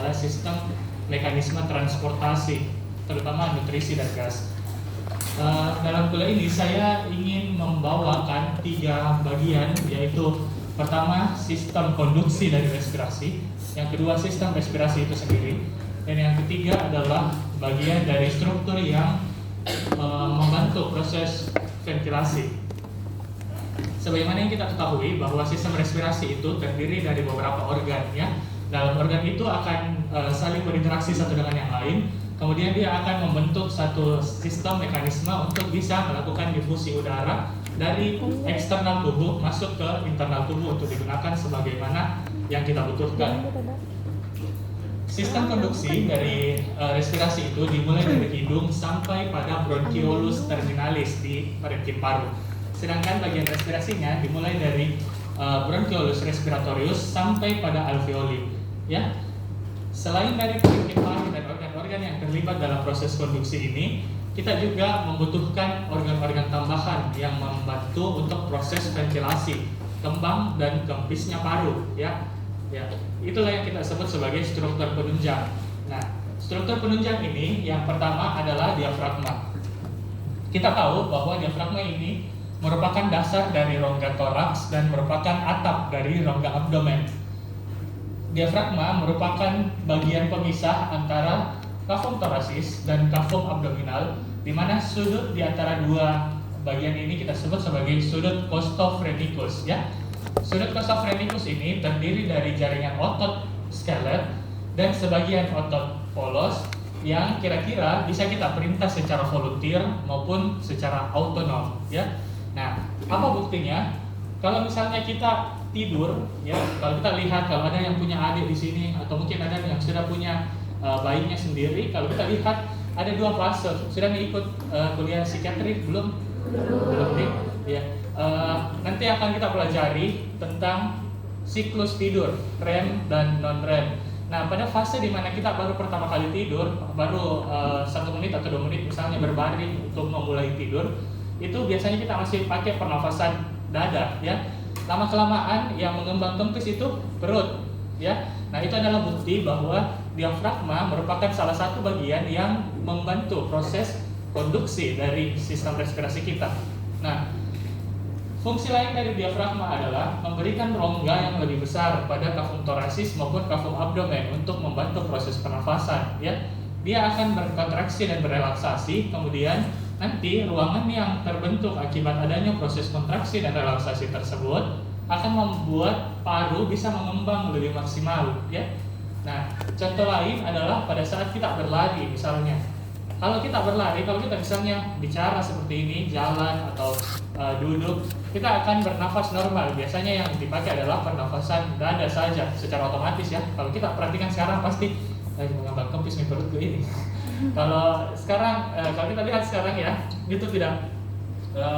adalah sistem mekanisme transportasi, terutama nutrisi dan gas. Dalam kuliah ini saya ingin membawakan 3 bagian, yaitu pertama sistem konduksi dari respirasi, yang kedua sistem respirasi itu sendiri, dan yang ketiga adalah bagian dari struktur yang membantu proses ventilasi. Sebagaimana yang kita ketahui bahwa sistem respirasi itu terdiri dari beberapa organ, ya. Dalam organ itu akan saling berinteraksi satu dengan yang lain. Kemudian dia akan membentuk satu sistem mekanisme untuk bisa melakukan difusi udara dari eksternal tubuh masuk ke internal tubuh untuk digunakan sebagaimana yang kita butuhkan. Sistem konduksi dari respirasi itu dimulai dari hidung sampai pada bronchiolus terminalis di parenkim paru. Sedangkan bagian respirasinya dimulai dari bronchiolus respiratorius sampai pada alveoli, ya. Selain dari parenkim paru dan organ-organ yang terlibat dalam proses konduksi ini, kita juga membutuhkan organ-organ tambahan yang membantu untuk proses ventilasi, kembang dan kempisnya paru, ya. Itulah yang kita sebut sebagai struktur penunjang. Nah, struktur penunjang ini yang pertama adalah diafragma. Kita tahu bahwa diafragma ini merupakan dasar dari rongga toraks dan merupakan atap dari rongga abdomen. Diafragma merupakan bagian pemisah antara kafum thoracis dan kafum abdominal, di mana sudut di antara dua bagian ini kita sebut sebagai sudut costophreniculus, ya. Sudut costophreniculus ini terdiri dari jaringan otot scalet dan sebagian otot polos yang kira-kira bisa kita perintah secara volunteer maupun secara autonom, ya. Nah, apa buktinya? Kalau misalnya kita tidur, ya, kalau kita lihat, kalau ada yang punya adik di sini atau mungkin ada yang sudah punya bayinya sendiri, kalau kita lihat ada 2 fase. Sudah ikut kuliah psikiatri belum? Belum nih, ya. Nanti akan kita pelajari tentang siklus tidur, REM dan non REM. Nah, pada fase di mana kita baru pertama kali tidur, baru 1 menit atau 2 menit misalnya berbaring untuk memulai tidur, itu biasanya kita masih pakai pernafasan dada, ya. Lama-kelamaan yang mengembang kempis itu perut, ya. Nah, itu adalah bukti bahwa diafragma merupakan salah satu bagian yang membantu proses konduksi dari sistem respirasi kita. Nah, fungsi lain dari diafragma adalah memberikan rongga yang lebih besar pada kafum thoracis maupun kafum abdomen untuk membantu proses pernafasan, ya. Dia akan berkontraksi dan berelaksasi, kemudian nanti ruangan yang terbentuk akibat adanya proses kontraksi dan relaksasi tersebut akan membuat paru bisa mengembang lebih maksimal, ya. Nah, contoh lain adalah pada saat kita berlari misalnya. Kalau kita berlari, kalau kita misalnya bicara seperti ini, jalan atau duduk, kita akan bernafas normal. Biasanya yang dipakai adalah pernafasan dada saja secara otomatis, ya. Kalau kita perhatikan sekarang pasti mengembang kempis nih perutku ini. Kalau sekarang, kalau kita lihat sekarang, ya, itu tidak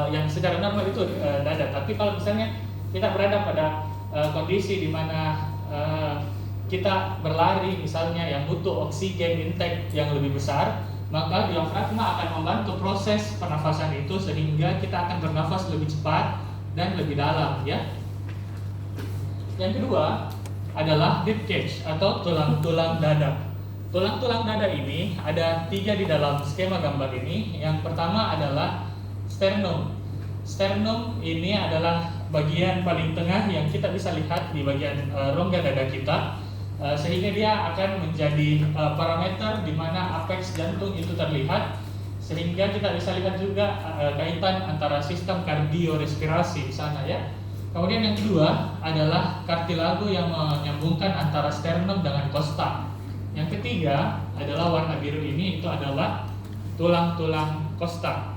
yang secara normal itu dada. Tapi kalau misalnya kita berada pada kondisi di mana kita berlari misalnya yang butuh oksigen intake yang lebih besar, maka diafragma akan membantu proses pernafasan itu sehingga kita akan bernafas lebih cepat dan lebih dalam, ya. Yang kedua adalah rib cage atau tulang-tulang dada. Tulang-tulang dada ini ada 3 di dalam skema gambar ini. Yang pertama adalah sternum. Sternum ini adalah bagian paling tengah yang kita bisa lihat di bagian rongga dada kita, sehingga dia akan menjadi parameter di mana apeks jantung itu terlihat, sehingga kita bisa lihat juga kaitan antara sistem kardiorespirasi di sana, ya. Kemudian yang kedua adalah kartilago yang menyambungkan antara sternum dengan kosta. Yang ketiga adalah warna biru ini, itu adalah tulang-tulang kosta.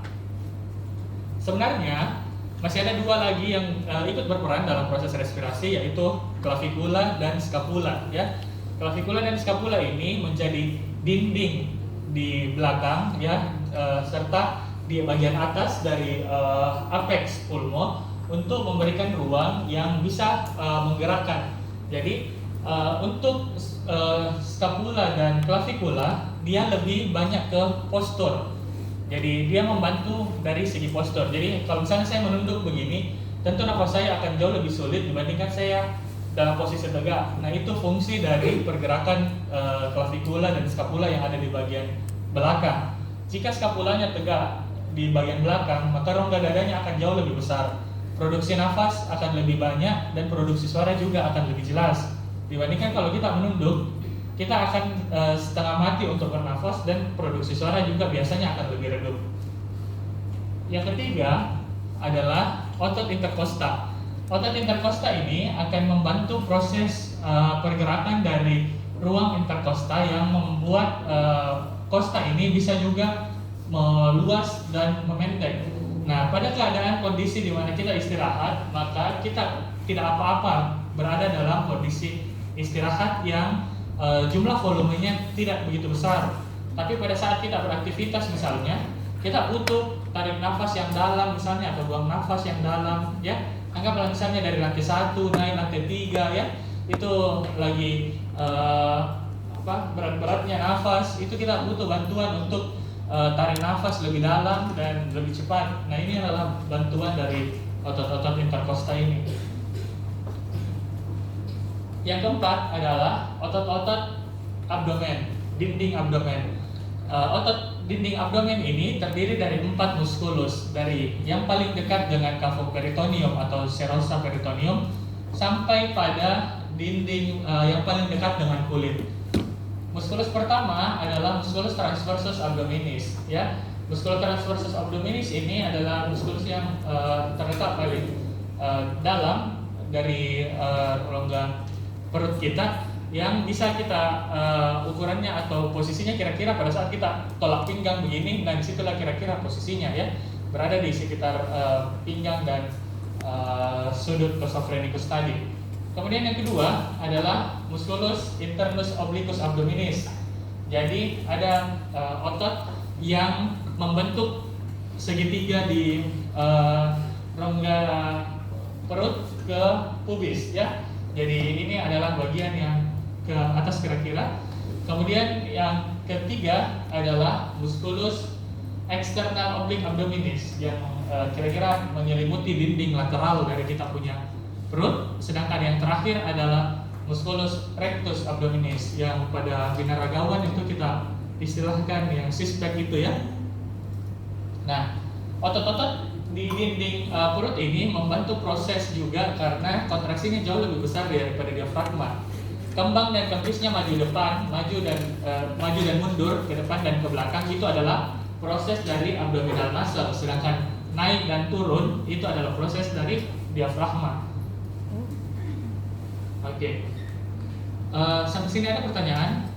Sebenarnya masih ada 2 lagi yang ikut berperan dalam proses respirasi, yaitu clavicula dan scapula, ya. Clavicula dan scapula ini menjadi dinding di belakang, ya, serta di bagian atas dari apex pulmo untuk memberikan ruang yang bisa menggerakkan. Jadi untuk scapula dan clavicula dia lebih banyak ke postur. Jadi dia membantu dari segi postur. Jadi kalau misalnya saya menunduk begini, tentu nafas saya akan jauh lebih sulit dibandingkan saya dalam posisi tegak. Nah, itu fungsi dari pergerakan clavikula dan scapula yang ada di bagian belakang. Jika scapulanya tegak di bagian belakang, maka rongga dadanya akan jauh lebih besar. Produksi nafas akan lebih banyak dan produksi suara juga akan lebih jelas. Dibandingkan kalau kita menunduk, kita akan setengah mati untuk bernafas dan produksi suara juga biasanya akan lebih redup. Yang ketiga adalah otot interkosta. Otot interkosta ini akan membantu proses pergerakan dari ruang interkosta yang membuat kosta ini bisa juga meluas dan memendek. Nah, pada keadaan kondisi di mana kita istirahat, maka kita tidak apa-apa berada dalam kondisi istirahat yang jumlah volumenya tidak begitu besar. Tapi pada saat kita beraktivitas misalnya, kita butuh tarik nafas yang dalam misalnya atau buang nafas yang dalam, ya. Anggaplah misalnya dari lantai 1 naik lantai 3, ya. Itu lagi berat-beratnya nafas, itu kita butuh bantuan untuk tarik nafas lebih dalam dan lebih cepat. Nah, ini adalah bantuan dari otot-otot interkosta ini. Yang keempat adalah otot-otot abdomen, dinding abdomen. Otot dinding abdomen ini terdiri dari 4 muskulus, dari yang paling dekat dengan cavum peritoneum atau serosa peritoneum sampai pada dinding yang paling dekat dengan kulit. Muskulus pertama adalah muskulus transversus abdominis, ya. Muskulus transversus abdominis ini adalah muskulus yang terletak paling dalam dari rongga perut kita, yang bisa kita ukurannya atau posisinya kira-kira pada saat kita tolak pinggang begini. Nah, disitulah kira-kira posisinya, ya, berada di sekitar pinggang dan sudut esophagus tadi. Kemudian yang kedua adalah musculus internus obliquus abdominis. Jadi ada otot yang membentuk segitiga di rongga perut ke pubis, ya. Jadi ini adalah bagian yang ke atas kira-kira. Kemudian yang ketiga adalah musculus external oblique abdominis yang kira-kira menyelimuti dinding lateral dari kita punya perut. Sedangkan yang terakhir adalah musculus rectus abdominis yang pada binaragawan itu kita istilahkan yang six-pack itu, ya. Nah, otot-otot di dinding perut ini membantu proses juga karena kontraksinya jauh lebih besar daripada diafragma. Kembang dan kempisnya maju depan, maju dan mundur ke depan dan ke belakang itu adalah proses dari abdominal muscle, sedangkan naik dan turun itu adalah proses dari diafragma. Oke. Sampai sini ada pertanyaan?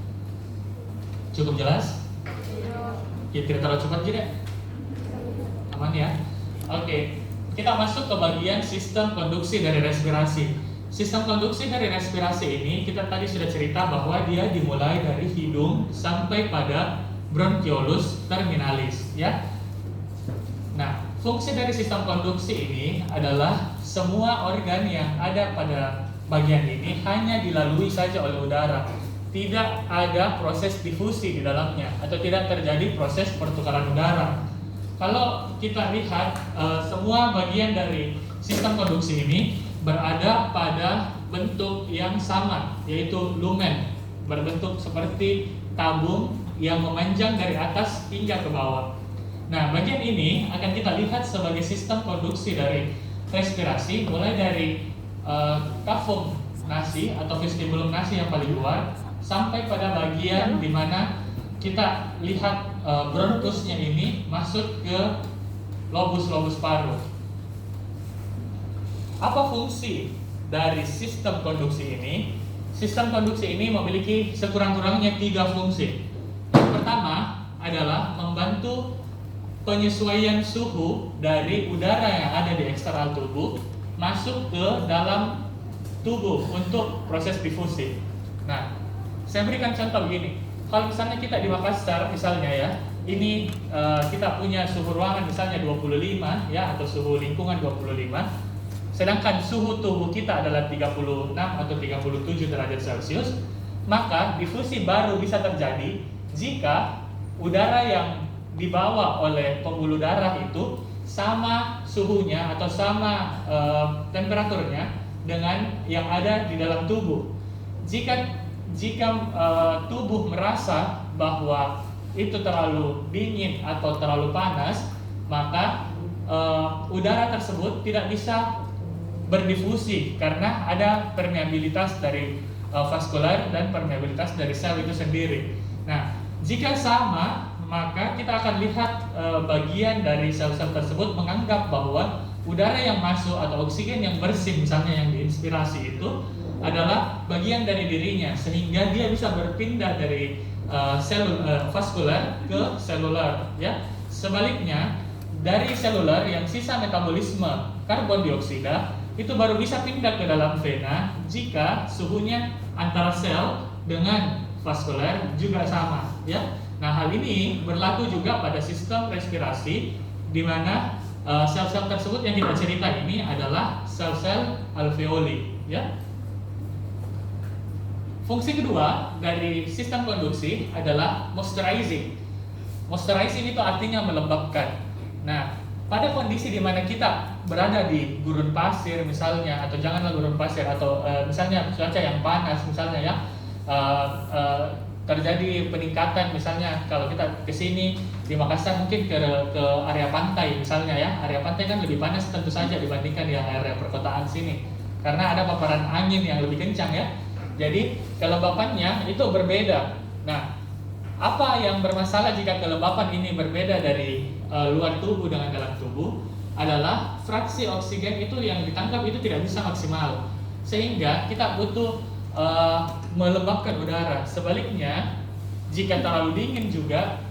Cukup jelas? Ya, tidak terlalu cepat juga. Aman, ya? Oke, kita masuk ke bagian sistem konduksi dari respirasi. Sistem konduksi dari respirasi ini kita tadi sudah cerita bahwa dia dimulai dari hidung sampai pada bronchiolus terminalis, ya. Nah, fungsi dari sistem konduksi ini adalah semua organ yang ada pada bagian ini hanya dilalui saja oleh udara. Tidak ada proses difusi di dalamnya atau tidak terjadi proses pertukaran udara. Kalau kita lihat semua bagian dari sistem konduksi ini berada pada bentuk yang sama, yaitu lumen, berbentuk seperti tabung yang memanjang dari atas hingga ke bawah. Nah, bagian ini akan kita lihat sebagai sistem konduksi dari respirasi, mulai dari cavum nasi atau vestibulum nasi yang paling luar sampai pada bagian di mana kita lihat bronkusnya ini masuk ke lobus paru. Apa fungsi dari sistem konduksi ini? Sistem konduksi ini memiliki sekurang-kurangnya 3 fungsi. Yang pertama adalah membantu penyesuaian suhu dari udara yang ada di eksternal tubuh masuk ke dalam tubuh untuk proses difusi. Nah, saya berikan contoh begini. Kalau misalnya kita di Makassar misalnya, ya, ini kita punya suhu ruangan misalnya 25, ya, atau suhu lingkungan 25. Sedangkan suhu tubuh kita adalah 36 atau 37 derajat Celcius, maka difusi baru bisa terjadi jika udara yang dibawa oleh pembuluh darah itu sama suhunya atau sama temperaturnya dengan yang ada di dalam tubuh. Jika tubuh merasa bahwa itu terlalu dingin atau terlalu panas, maka udara tersebut tidak bisa berdifusi karena ada permeabilitas dari vaskular dan permeabilitas dari sel itu sendiri. Nah, jika sama, maka kita akan lihat bagian dari sel-sel tersebut menganggap bahwa udara yang masuk atau oksigen yang bersih misalnya yang diinspirasi itu adalah bagian dari dirinya, sehingga dia bisa berpindah dari vaskular ke seluler, ya. Sebaliknya, dari seluler yang sisa metabolisme karbon dioksida itu baru bisa pindah ke dalam vena jika suhunya antara sel dengan vaskuler juga sama, ya. Nah, hal ini berlaku juga pada sistem respirasi, di mana sel-sel tersebut yang kita cerita ini adalah sel-sel alveoli, ya. Fungsi kedua dari sistem konduksi adalah moisturizing. Moisturizing itu artinya melembabkan. Nah, pada kondisi di mana kita berada di gurun pasir misalnya, atau janganlah gurun pasir, atau misalnya cuaca yang panas misalnya, ya, terjadi peningkatan misalnya kalau kita ke sini di Makassar mungkin ke area pantai misalnya, ya. Area pantai kan lebih panas tentu saja dibandingkan di area perkotaan sini karena ada paparan angin yang lebih kencang, ya. Jadi kelembapannya itu berbeda. Nah, apa yang bermasalah jika kelembapan ini berbeda dari luar tubuh dengan dalam tubuh adalah fraksi oksigen itu yang ditangkap itu tidak bisa maksimal, sehingga kita butuh melembabkan udara. Sebaliknya, jika terlalu dingin juga,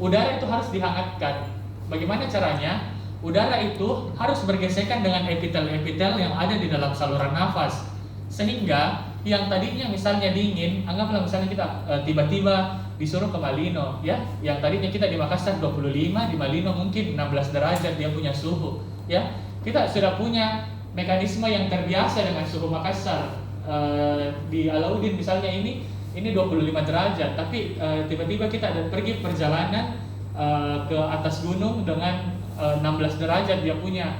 udara itu harus dihangatkan. Bagaimana caranya? Udara itu harus bergesekan dengan epitel-epitel yang ada di dalam saluran nafas, sehingga yang tadinya misalnya dingin, anggaplah misalnya kita tiba-tiba disuruh ke Malino, ya, yang tadinya kita di Makassar 25, di Malino mungkin 16 derajat dia punya suhu, ya. Kita sudah punya mekanisme yang terbiasa dengan suhu Makassar. Di Alauddin misalnya ini 25 derajat, tapi tiba-tiba kita pergi perjalanan ke atas gunung dengan 16 derajat dia punya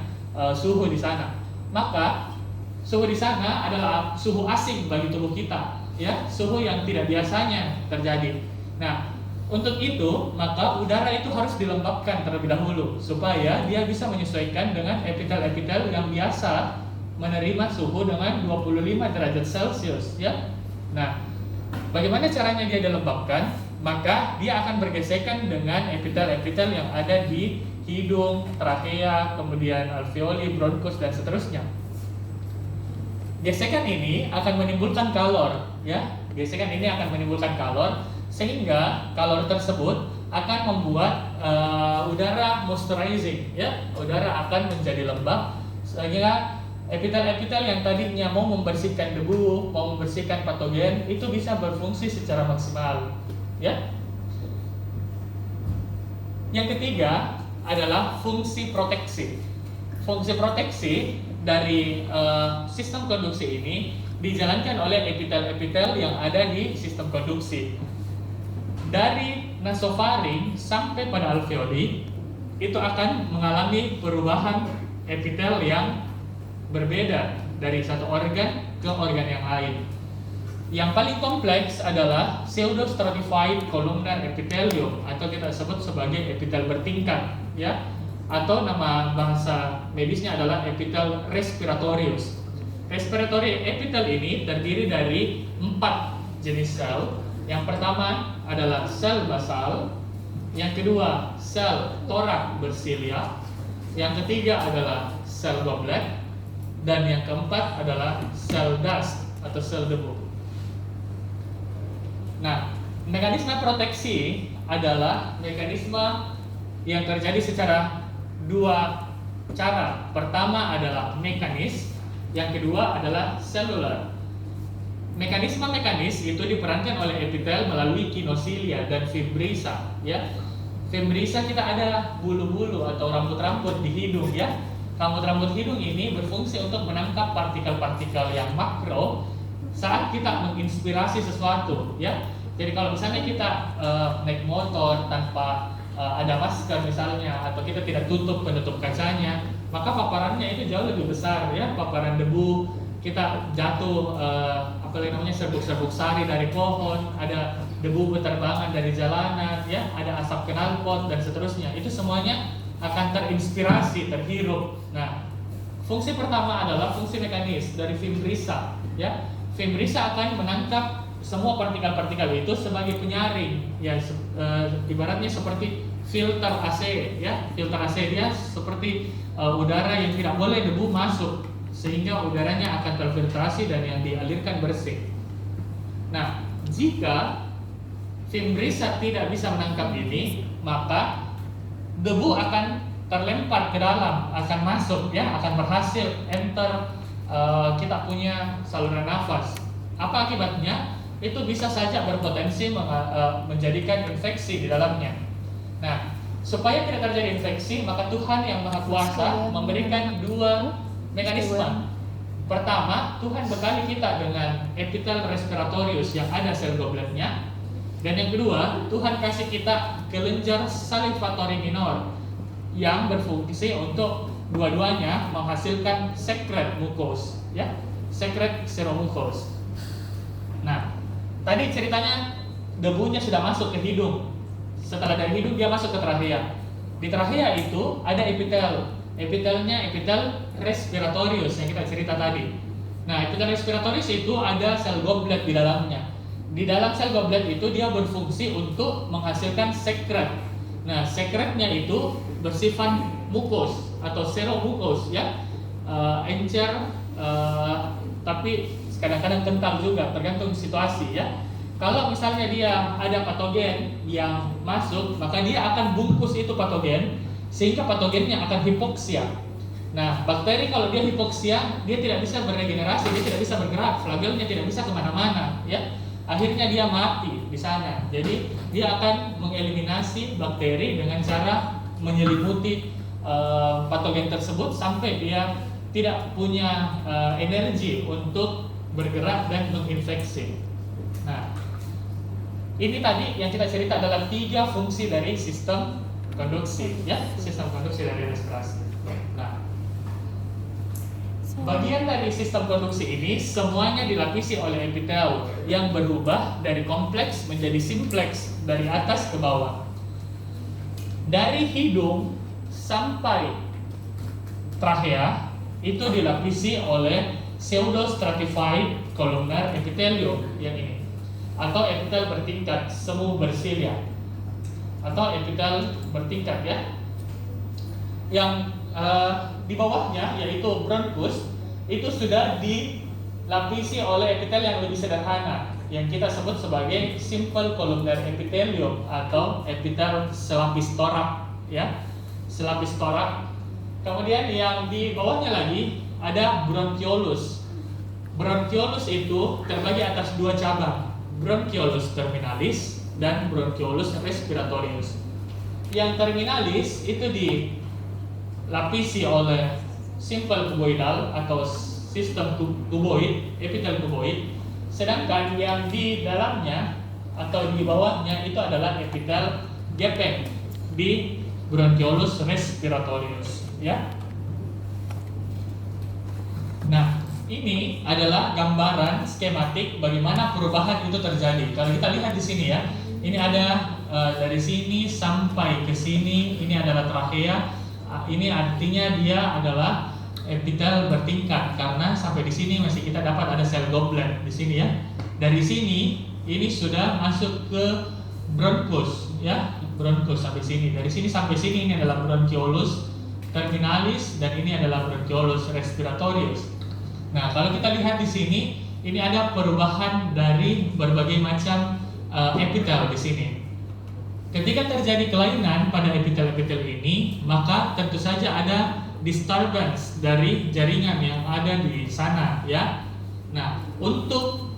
suhu di sana. Maka suhu di sana adalah suhu asing bagi tubuh kita, ya, suhu yang tidak biasanya terjadi. Nah, untuk itu maka udara itu harus dilembabkan terlebih dahulu supaya dia bisa menyesuaikan dengan epitel-epitel yang biasa menerima suhu dengan 25 derajat Celcius, ya. Nah, bagaimana caranya dia dilembabkan? Maka dia akan bergesekan dengan epitel-epitel yang ada di hidung, trakea, kemudian alveoli, bronkus dan seterusnya. Gesekan ini akan menimbulkan kalor, ya. Gesekan ini akan menimbulkan kalor sehingga kalor tersebut akan membuat udara moisturizing, ya. Udara akan menjadi lembab sehingga epitel-epitel yang tadinya mau membersihkan debu, mau membersihkan patogen itu bisa berfungsi secara maksimal, ya. Yang ketiga adalah fungsi proteksi. Fungsi proteksi dari sistem konduksi ini dijalankan oleh epitel-epitel yang ada di sistem konduksi. Dari nasofaring sampai pada alveoli itu akan mengalami perubahan epitel yang berbeda dari satu organ ke organ yang lain. Yang paling kompleks adalah pseudostratified columnar epithelium atau kita sebut sebagai epitel bertingkat, ya. Atau nama bahasa medisnya adalah epitel respiratorius. Respiratory epitel ini terdiri dari 4 jenis sel. Yang pertama adalah sel basal, yang kedua sel torak bersilia, yang ketiga adalah sel goblet, dan yang keempat adalah sel dust atau sel debu. Nah, mekanisme proteksi adalah mekanisme yang terjadi secara 2 cara. Pertama adalah mekanis, yang kedua adalah seluler. Mekanis itu diperankan oleh epitel melalui kinosilia dan fibrisa, ya. Fibrisa kita ada bulu-bulu atau rambut-rambut di hidung, ya. Rambut-rambut hidung ini berfungsi untuk menangkap partikel-partikel yang makro saat kita menginspirasi sesuatu, ya. Jadi kalau misalnya kita naik motor tanpa ada masker misalnya, atau kita tidak tutup penutup kacanya, maka paparannya itu jauh lebih besar ya, paparan debu, kita jatuh serbuk-serbuk sari dari pohon, ada debu berterbangan dari jalanan ya, ada asap knalpot dan seterusnya. Itu semuanya akan terinspirasi, terhirup. Nah, fungsi pertama adalah fungsi mekanis dari Fimbriza ya. Fimbriza akan menangkap semua partikel-partikel itu sebagai penyaring ya, ibaratnya seperti filter AC ya. Filter AC dia seperti udara yang tidak boleh debu masuk, sehingga udaranya akan terfiltrasi dan yang dialirkan bersih. Nah, jika Fimbriza tidak bisa menangkap ini, maka debu akan terlempar ke dalam, akan masuk ya, akan berhasil enter kita punya saluran nafas. Apa akibatnya? Itu bisa saja berpotensi menjadikan infeksi di dalamnya. Nah, supaya tidak terjadi infeksi, maka Tuhan yang Maha Kuasa memberikan dua mekanisme. Pertama, Tuhan bekali kita dengan epitel respiratorius yang ada sel gobletnya. Dan yang kedua, Tuhan kasih kita kelenjar salivatory minor yang berfungsi untuk dua-duanya menghasilkan sekret mukos, ya, sekret seromukos. Nah, tadi ceritanya debunya sudah masuk ke hidung. Setelah dari hidung dia masuk ke trachea. Di trachea itu ada epitel. Epitelnya epitel respiratorius yang kita cerita tadi. Nah, epitel respiratorius itu ada sel goblet di dalamnya. Di dalam sel goblet itu dia berfungsi untuk menghasilkan sekret. Nah, sekretnya itu bersifat mukos atau seromukos ya, encer, tapi kadang-kadang kental juga, tergantung situasi ya. Kalau misalnya dia ada patogen yang masuk, maka dia akan bungkus itu patogen sehingga patogennya akan hipoksia. Nah, bakteri kalau dia hipoksia, dia tidak bisa beregenerasi, dia tidak bisa bergerak, flagelnya tidak bisa kemana-mana ya. Akhirnya dia mati di sana. Jadi dia akan mengeliminasi bakteri dengan cara menyelimuti patogen tersebut sampai dia tidak punya energi untuk bergerak dan menginfeksi. Nah, ini tadi yang kita cerita adalah 3 fungsi dari sistem konduksi, ya, sistem konduksi dari respirasi. Nah, bagian dari sistem konduksi ini semuanya dilapisi oleh epitel yang berubah dari kompleks menjadi simplex dari atas ke bawah. Dari hidung sampai trachea itu dilapisi oleh pseudostratified columnar epithelium yang ini, atau epitel bertingkat semu bersilia, atau epitel bertingkat ya. Yang di bawahnya yaitu bronchus itu sudah dilapisi oleh epitel yang lebih sederhana yang kita sebut sebagai simple columnar epithelium atau epitel selapis torak ya, selapis torak. Kemudian yang di bawahnya lagi ada bronchiolus. Bronchiolus itu terbagi atas 2 cabang, bronchiolus terminalis dan bronchiolus respiratorius. Yang terminalis itu dilapisi oleh simple cuboidal atau sistem cuboid, epitel cuboid, sedangkan yang di dalamnya atau di bawahnya itu adalah epitel gepeng di bronchiolus respiratorius ya. Nah, ini adalah gambaran skematik bagaimana perubahan itu terjadi. Kalau kita lihat di sini ya, ini ada dari sini sampai ke sini, ini adalah trachea. Ini artinya dia adalah epitel bertingkat karena sampai di sini masih kita dapat ada sel goblet di sini ya. Dari sini ini sudah masuk ke bronchus ya, bronchus sampai sini. Dari sini sampai sini ini adalah bronchiolus terminalis dan ini adalah bronchiolus respiratorius. Nah, kalau kita lihat di sini, ini ada perubahan dari berbagai macam epitel di sini. Ketika terjadi kelainan pada epitel-epitel ini, maka tentu saja ada disturbance dari jaringan yang ada di sana, ya. Nah, untuk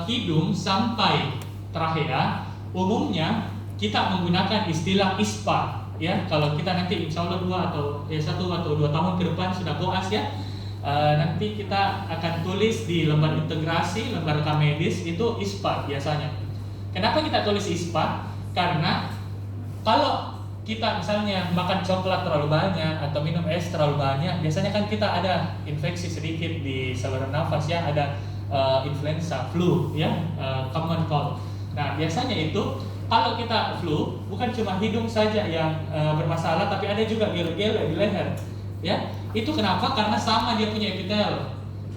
hidung sampai trachea, umumnya kita menggunakan istilah ISPA, ya. Kalau kita nanti insya Allah 1 atau 2 tahun ke depan sudah koas ya. Nanti kita akan tulis di lembar integrasi, lembar rekam medis itu ISPA biasanya. Kenapa kita tulis ISPA? Karena kalau kita misalnya makan coklat terlalu banyak atau minum es terlalu banyak, biasanya kan kita ada infeksi sedikit di saluran nafas ya, ada influenza, flu ya, common cold. Nah biasanya itu kalau kita flu bukan cuma hidung saja yang bermasalah, tapi ada juga gele-gele di leher ya. Itu kenapa? Karena sama dia punya epitel.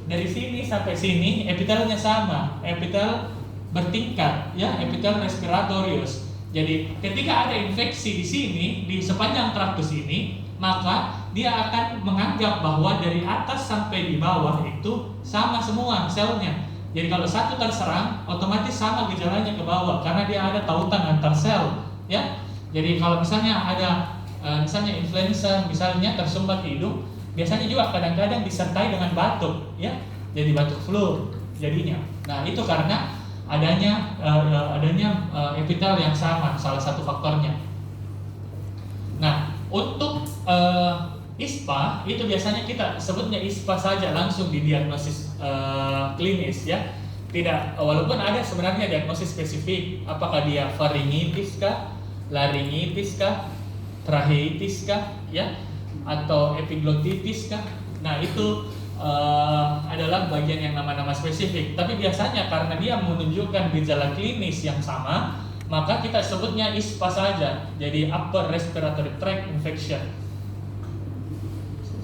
Dari sini sampai sini epitelnya sama, epitel bertingkat ya, epitel respiratorius. Jadi ketika ada infeksi di sini, di sepanjang traktus ini, maka dia akan menganggap bahwa dari atas sampai di bawah itu sama semua selnya. Jadi kalau satu terserang, otomatis sama gejalanya ke bawah karena dia ada tautan antar sel ya. Jadi kalau misalnya ada misalnya influenza misalnya tersumbat hidung, biasanya juga kadang-kadang disertai dengan batuk ya. Jadi batuk flu jadinya. Nah, itu karena adanya epitel yang sama, salah satu faktornya. Nah, untuk ISPA itu biasanya kita sebutnya ISPA saja langsung didiagnosis klinis ya. Tidak, walaupun ada sebenarnya diagnosis spesifik, apakah dia faringitis kah, laringitis kah, tracheitis kah ya, atau epiglottitis kah. Nah, itu adalah bagian yang nama-nama spesifik. Tapi biasanya karena dia menunjukkan gejala klinis yang sama, maka kita sebutnya ISPA saja. Jadi upper respiratory tract infection.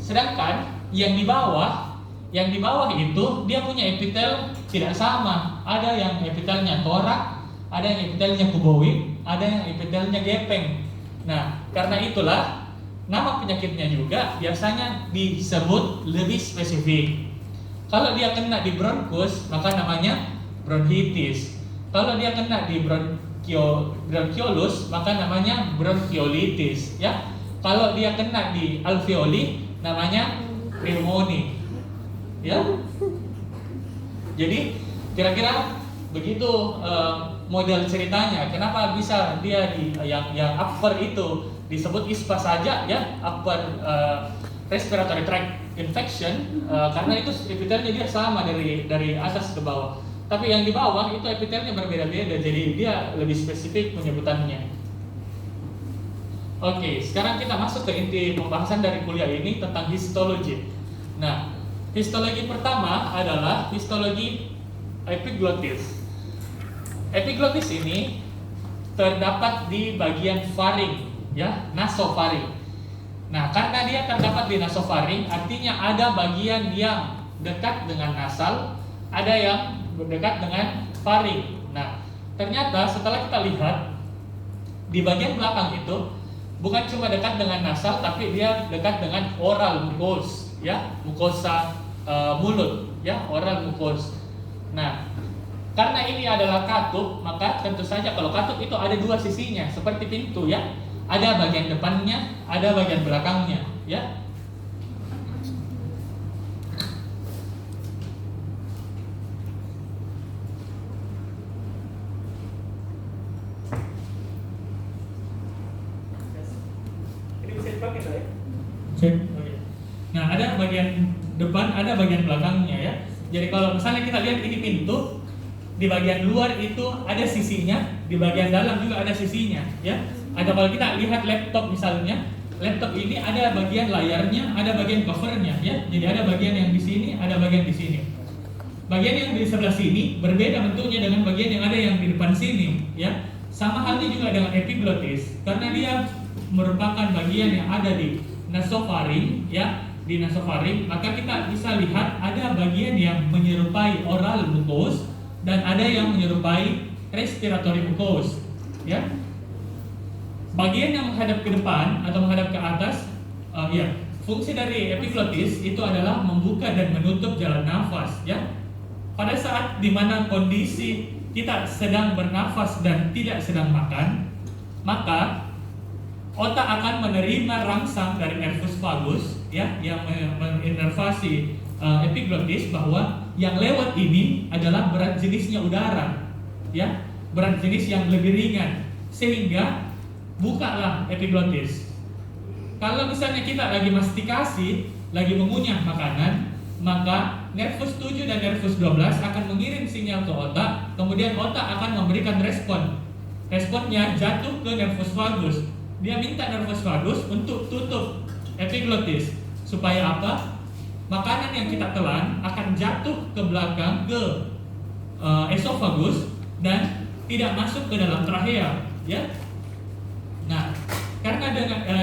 Sedangkan yang di bawah itu dia punya epitel tidak sama. Ada yang epitelnya torak, ada yang epitelnya kuboid, ada yang epitelnya gepeng. Nah, karena itulah nama penyakitnya juga biasanya disebut lebih spesifik. Kalau dia kena di bronkus, maka namanya bronkitis. Kalau dia kena di bronchiolus, maka namanya bronchiolitis ya. Kalau dia kena di alveoli, namanya pneumonia ya. Jadi kira-kira begitu model ceritanya. Kenapa bisa dia di yang upper itu disebut ISPA saja ya, upper respiratory tract infection, karena itu epitelnya dia sama dari atas ke bawah. Tapi yang di bawah itu epitelnya berbeda-beda, jadi dia lebih spesifik penyebutannya. Oke, sekarang kita masuk ke inti pembahasan dari kuliah ini tentang histologi. Nah, histologi pertama adalah histologi epiglottis. Epiglottis ini terdapat di bagian faring ya, nasofaring. Nah, karena dia terdapat di nasofaring, artinya ada bagian yang dekat dengan nasal, ada yang dekat dengan faring. Nah, ternyata setelah kita lihat di bagian belakang itu bukan cuma dekat dengan nasal, tapi dia dekat dengan oral mucus ya, mukosa mulut ya, oral mucus. Nah, karena ini adalah katup, maka tentu saja kalau katup itu ada dua sisinya seperti pintu ya. Ada bagian depannya, ada bagian belakangnya, ya. Ini bisa dipakai, saya? Nah, ada bagian depan, ada bagian belakangnya, ya. Jadi kalau misalnya kita lihat ini pintu, di bagian luar itu ada sisinya, di bagian dalam juga ada sisinya, ya. Ada kalau kita lihat laptop misalnya, laptop ini ada bagian layarnya, ada bagian covernya, ya. Jadi ada bagian yang di sini, ada bagian di sini. Bagian yang di sebelah sini berbeda bentuknya dengan bagian yang ada yang di depan sini, ya. Sama halnya juga dengan epiglottis, karena dia merupakan bagian yang ada di nasofaring, ya. Di nasofaring, maka kita bisa lihat ada bagian yang menyerupai oral mucus dan ada yang menyerupai respiratory mucus, ya. Bagian yang menghadap ke depan atau menghadap ke atas, ya, fungsi dari epiglottis itu adalah membuka dan menutup jalan nafas, ya. Pada saat dimana kondisi kita sedang bernafas dan tidak sedang makan, maka otak akan menerima rangsang dari nervus vagus, ya, yang menginervasi epiglottis bahwa yang lewat ini adalah berat jenisnya udara, ya, berat jenis yang lebih ringan, sehingga bukalah epiglottis. Kalau misalnya kita lagi mastikasi, lagi mengunyah makanan, maka nervus 7 dan nervus 12 akan mengirim sinyal ke otak, kemudian otak akan memberikan respon. Responnya jatuh ke nervus vagus. dia minta nervus vagus untuk tutup epiglotis supaya apa? Makanan yang kita telan akan jatuh ke belakang ke esofagus dan tidak masuk ke dalam trachea, ya. Nah, karena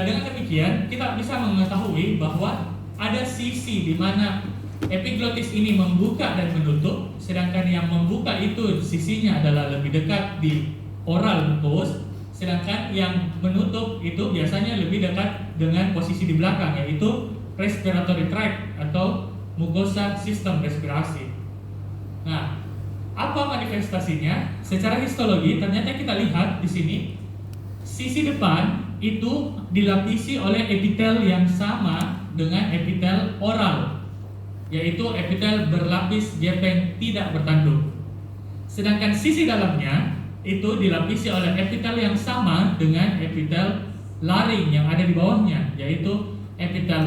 dengan demikian kita bisa mengetahui bahwa ada sisi di mana epiglotis ini membuka dan menutup, sedangkan yang membuka itu sisinya adalah lebih dekat di oral mucus, sedangkan yang menutup itu biasanya lebih dekat dengan posisi di belakang, yaitu respiratory tract atau mukosa sistem respirasi. Nah, apa manifestasinya? Secara histologi ternyata kita lihat di sini sisi depan itu dilapisi oleh epitel yang sama dengan epitel oral, yaitu epitel berlapis gepeng tidak bertanduk. Sedangkan sisi dalamnya itu dilapisi oleh epitel yang sama dengan epitel laring yang ada di bawahnya, yaitu epitel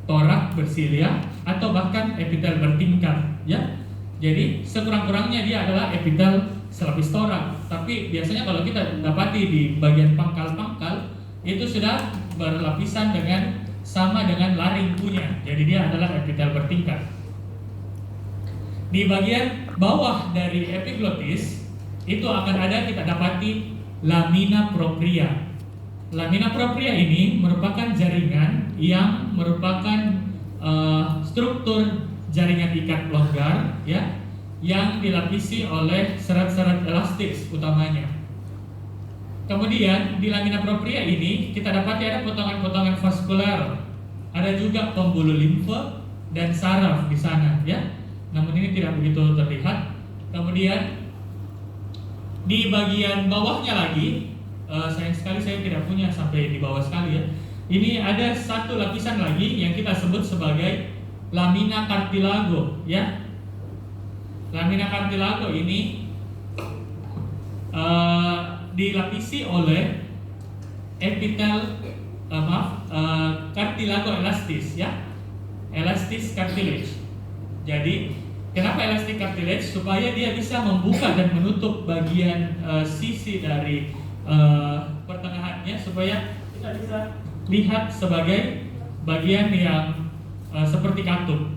torak bersilia atau bahkan epitel bertingkat, ya. Jadi sekurang-kurangnya dia adalah epitel selapis torak. Tapi biasanya kalau kita dapati di bagian pangkal-pangkal itu sudah berlapisan dengan sama dengan laring punya. Jadi dia adalah epitel bertingkat. Di bagian bawah dari epiglotis itu akan ada kita dapati lamina propria. Lamina propria ini merupakan jaringan yang merupakan struktur jaringan ikat longgar, ya, yang dilapisi oleh serat-serat elastik utamanya. Kemudian di lamina propria ini kita dapati ada potongan-potongan vaskular, ada juga pembuluh limfe dan saraf di sana, ya. Namun ini tidak begitu terlihat. Kemudian di bagian bawahnya lagi, sayang sekali saya tidak punya sampai di bawah sekali, ya. Ini ada satu lapisan lagi yang kita sebut sebagai lamina cartilago, ya. Lamina cartilago ini dilapisi oleh epitel cartilago elastis, ya. Elastis cartilage. Jadi kenapa elastic cartilage? Supaya dia bisa membuka dan menutup bagian sisi dari pertengahannya, supaya kita bisa lihat sebagai bagian yang seperti katup.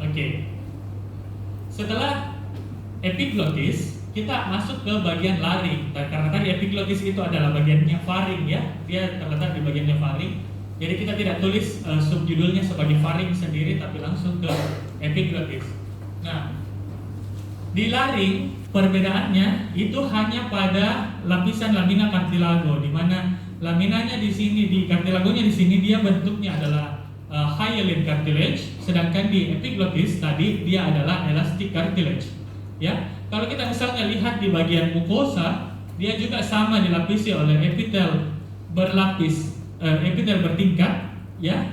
Oke. Setelah epiglotis, kita masuk ke bagian laring. Karena tadi epiglotis itu adalah bagiannya faring, ya. Dia terletak di bagiannya faring. Jadi kita tidak tulis subjudulnya sebagai faring sendiri, tapi langsung ke epiglotis. Nah, di laring perbedaannya itu hanya pada lapisan lamina cartilago, di mana laminanya di sini, di cartilagonya di sini dia bentuknya adalah hyaline cartilage, sedangkan di epiglotis tadi dia adalah elastic cartilage, ya. Kalau kita misalnya lihat di bagian mukosa, dia juga sama dilapisi oleh epitel berlapis, epitel bertingkat, ya,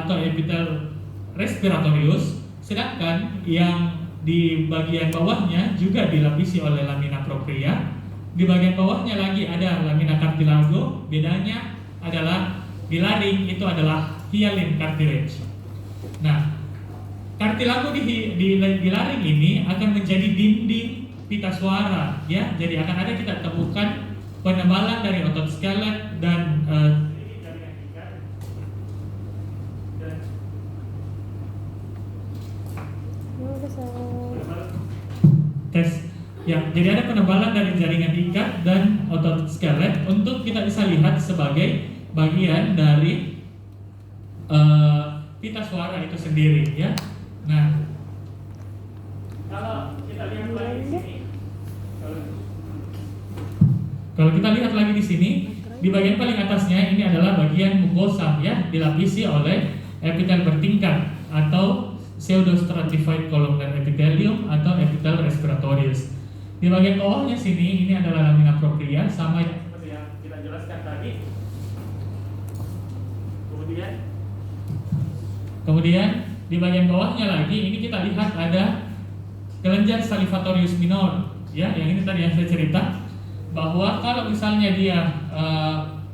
atau epitel respiratorius, sedangkan yang di bagian bawahnya juga dilapisi oleh lamina propria. Di bagian bawahnya lagi ada lamina cartilago. Bedanya adalah di laring itu adalah hyaline cartilage. Nah, cartilago di laring ini akan menjadi dinding pita suara, ya. Jadi akan ada kita temukan penebalan dari otot skelet dan tes, ya. Jadi ada penebalan dari jaringan ikat dan otot skelet untuk kita bisa lihat sebagai bagian dari pita suara itu sendiri, ya. Nah, kalau kita lihat lagi di sini, kalau kita lihat lagi di sini, di bagian paling atasnya ini adalah bagian mukosa, ya, dilapisi oleh epitel bertingkat atau pseudostratified columnar epithelium atau epitel respiratorius. Di bagian bawahnya sini ini adalah lamina propria, sama yang seperti yang kita jelaskan tadi. Kemudian di bagian bawahnya lagi ini kita lihat ada kelenjar salivatorius minor, ya. Yang ini tadi yang saya cerita bahwa kalau misalnya dia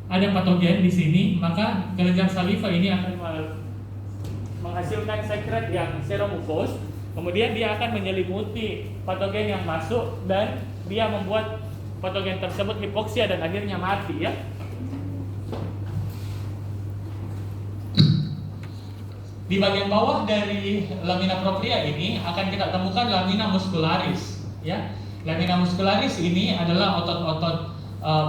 ada patogen di sini, maka kelenjar saliva ini akan menghasilkan sekret yang seromukos. Kemudian dia akan menyelimuti patogen yang masuk dan dia membuat patogen tersebut hipoksia dan akhirnya mati ya. Di bagian bawah dari lamina propria ini akan kita temukan lamina muscularis ya. Lamina muscularis ini adalah otot-otot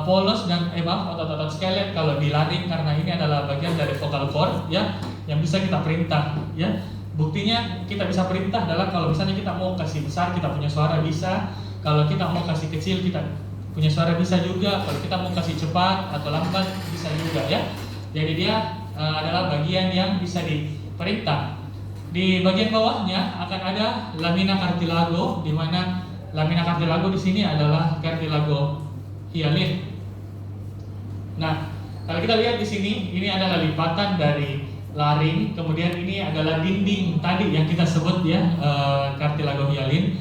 polos dan otot-otot skelet kalau di laring, karena ini adalah bagian dari vocal cord ya, yang bisa kita perintah ya. Buktinya kita bisa perintah adalah kalau misalnya kita mau kasih besar kita punya suara bisa, kalau kita mau kasih kecil kita punya suara bisa juga, kalau kita mau kasih cepat atau lambat bisa juga ya. Jadi dia adalah bagian yang bisa diperintah. Di bagian bawahnya akan ada lamina cartilago, di mana lamina cartilago di sini adalah cartilago hyalin. Nah, kalau kita lihat di sini, ini adalah lipatan dari laring, kemudian ini adalah dinding tadi yang kita sebut ya, cartilago hyalin.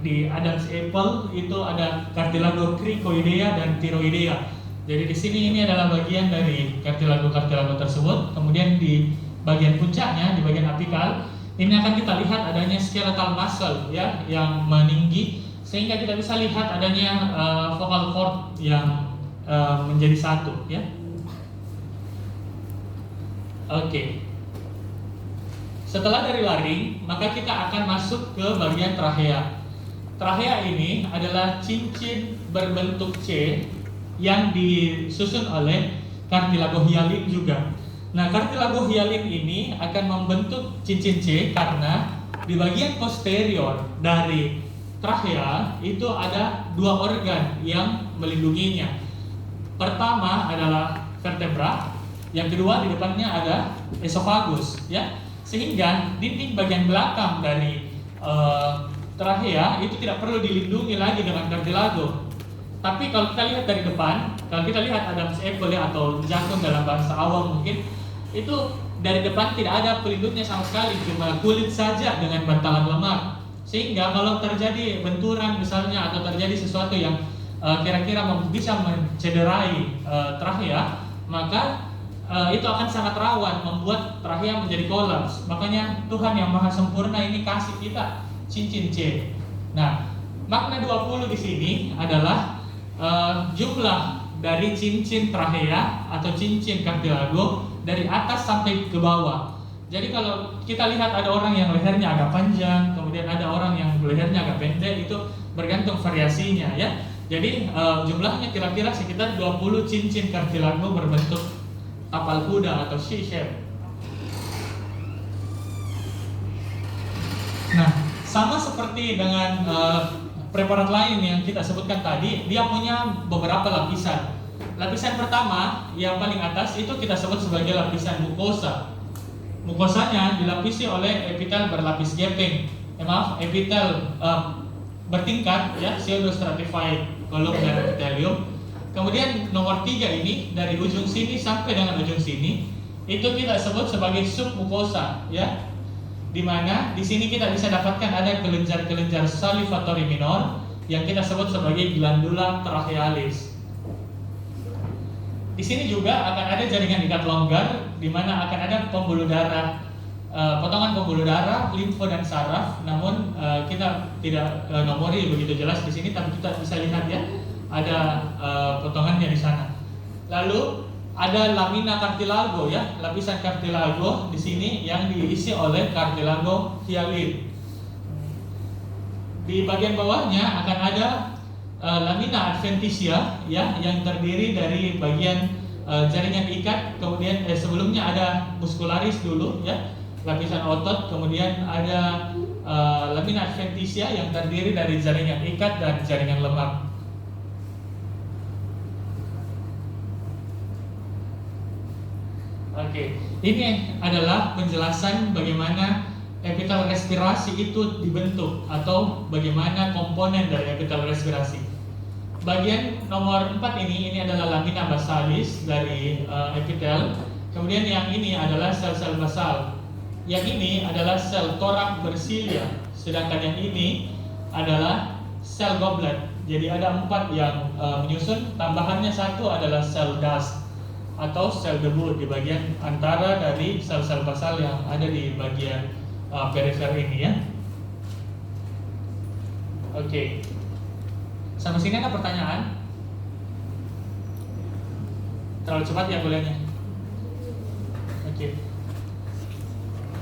Di Adam's apple itu ada cartilago cricoidea dan thyroidea. Jadi di sini ini adalah bagian dari cartilago tersebut. Kemudian di bagian puncaknya, di bagian apikal, ini akan kita lihat adanya skeletal muscle ya, yang meninggi, sehingga kita bisa lihat adanya vocal cord yang menjadi satu ya. Oke. Setelah dari laring, maka kita akan masuk ke bagian trachea. Trachea ini adalah cincin berbentuk C yang disusun oleh cartilago hyalin juga. Nah, cartilago hyalin ini akan membentuk cincin C karena di bagian posterior dari trachea itu ada dua organ yang melindunginya. Pertama adalah vertebra, yang kedua di depannya ada esofagus ya. Sehingga dinding bagian belakang dari trachea itu tidak perlu dilindungi lagi dengan cartilago. Tapi kalau kita lihat dari depan, kalau kita lihat Adam's apple ya, atau jantung dalam bahasa awam mungkin, itu dari depan tidak ada pelindungnya sama sekali, cuma kulit saja dengan bantalan lemak. Sehingga kalau terjadi benturan misalnya atau terjadi sesuatu yang kira-kira bisa mencederai trachea, maka itu akan sangat rawan membuat trachea menjadi kolaps. Makanya Tuhan yang Maha Sempurna ini kasih kita cincin C. Nah, makna 20 di sini adalah jumlah dari cincin trachea atau cincin cartilago dari atas sampai ke bawah. Jadi kalau kita lihat ada orang yang lehernya agak panjang, kemudian ada orang yang lehernya agak pendek, itu bergantung variasinya ya. Jadi jumlahnya kira-kira sekitar 20 cincin cartilago berbentuk tapal kuda atau C-shape. Nah, sama seperti dengan preparat lain yang kita sebutkan tadi, dia punya beberapa lapisan. Lapisan pertama yang paling atas itu kita sebut sebagai lapisan mukosa. Mukosanya dilapisi oleh epitel berlapis gepeng. Epitel bertingkat ya, pseudostratified columnar epithelium. Kemudian nomor 3 ini dari ujung sini sampai dengan ujung sini itu kita sebut sebagai submukosa ya. Di mana di sini kita bisa dapatkan ada kelenjar-kelenjar salivatory minor yang kita sebut sebagai glandula trachealis. Di sini juga akan ada jaringan ikat longgar di mana akan ada pembuluh darah, potongan pembuluh darah, limfo dan saraf. Namun kita tidak nomori begitu jelas di sini, tapi kita bisa lihat ya, ada potongannya di sana. Lalu ada lamina cartilago ya, lapisan cartilago di sini yang diisi oleh cartilago hyalin. Di bagian bawahnya akan ada lamina adventitia ya, yang terdiri dari bagian jaringan ikat, kemudian sebelumnya ada muscularis dulu ya, lapisan otot, kemudian ada lamina adventitia yang terdiri dari jaringan ikat dan jaringan lemak. Oke, ini adalah penjelasan bagaimana epitel respirasi itu dibentuk atau bagaimana komponen dari epitel respirasi. Bagian nomor 4 ini adalah lamina basalis dari epitel. Kemudian yang ini adalah sel-sel basal. Yang ini adalah sel torak bersilia. Sedangkan yang ini adalah sel goblet. Jadi ada 4 yang menyusun. Tambahannya 1 adalah sel dust atau sel debu di bagian antara dari sel-sel basal yang ada di bagian perifer ini ya. Oke. Sampai sini ada pertanyaan? Terlalu cepat ya kuliahnya? Oke.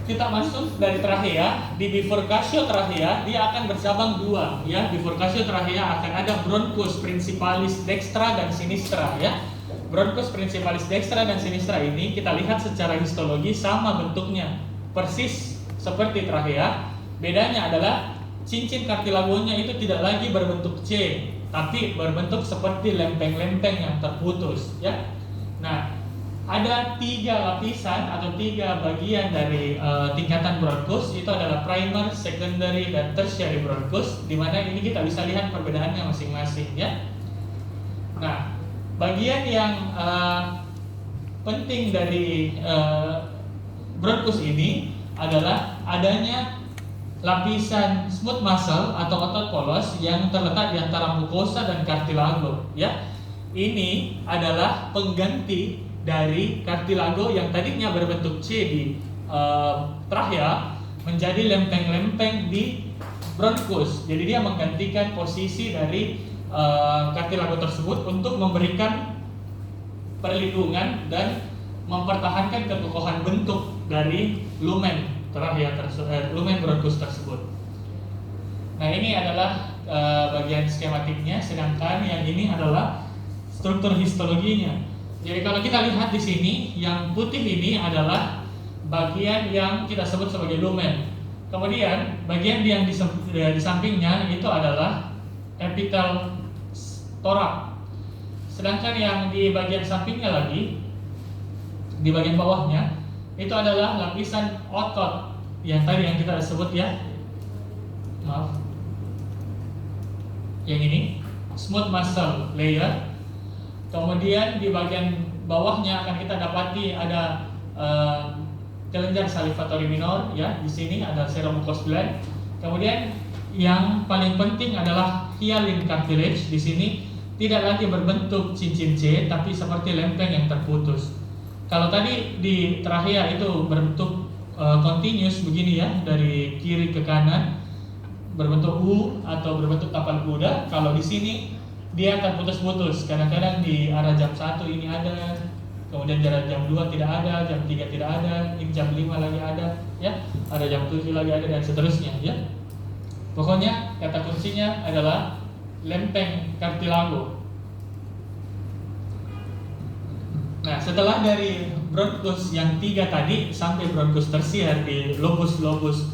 Kita masuk dari trachea. Di bifurcatio trachea dia akan bercabang dua ya. Bifurcatio trachea akan ada bronchus principalis dextra dan sinistra ya. Bronchus principalis dextra dan sinistra ini kita lihat secara histologi sama bentuknya, persis seperti trachea. Bedanya adalah cincin kartilagonya itu tidak lagi berbentuk C, tapi berbentuk seperti lempeng-lempeng yang terputus ya. Nah, ada 3 lapisan atau 3 bagian dari tingkatan bronchus. Itu adalah primer, secondary, dan tertiary bronchus, di mana ini kita bisa lihat perbedaannya masing-masing ya. Nah, bagian yang penting dari bronchus ini adalah adanya lapisan smooth muscle atau otot polos yang terletak di antara mukosa dan kartilago ya. Ini adalah pengganti dari kartilago yang tadinya berbentuk C di trachea menjadi lempeng-lempeng di bronchus. Jadi dia menggantikan posisi dari kartilago tersebut untuk memberikan perlindungan dan mempertahankan kekokohan bentuk dari lumen trachea lumen bronchus tersebut. Nah, ini adalah bagian skematiknya, sedangkan yang ini adalah struktur histologinya. Jadi kalau kita lihat di sini, yang putih ini adalah bagian yang kita sebut sebagai lumen. Kemudian bagian yang di sampingnya itu adalah epitel torak. Sedangkan yang di bagian sampingnya lagi, di bagian bawahnya, itu adalah lapisan otot yang tadi yang kita sebut ya. Maaf. Yang ini smooth muscle layer. Kemudian di bagian bawahnya akan kita dapati ada kelenjar salivatory minor ya. Di sini ada seromucous gland. Kemudian yang paling penting adalah hyaline cartilage. Di sini tidak lagi berbentuk cincin C, tapi seperti lempeng yang terputus. Kalau tadi di trachea itu berbentuk continuous begini ya, dari kiri ke kanan berbentuk U atau berbentuk tapal kuda. Kalau di sini dia akan putus-putus. Kadang-kadang di arah jam 1 ini ada, kemudian jarak jam 2 tidak ada, jam 3 tidak ada, ini jam 5 lagi ada ya, ada jam 7 lagi ada, dan seterusnya ya. Pokoknya kata kuncinya adalah lempeng kartilago. Nah, setelah dari bronchus yang 3 tadi sampai bronchus tersier di lobus-lobus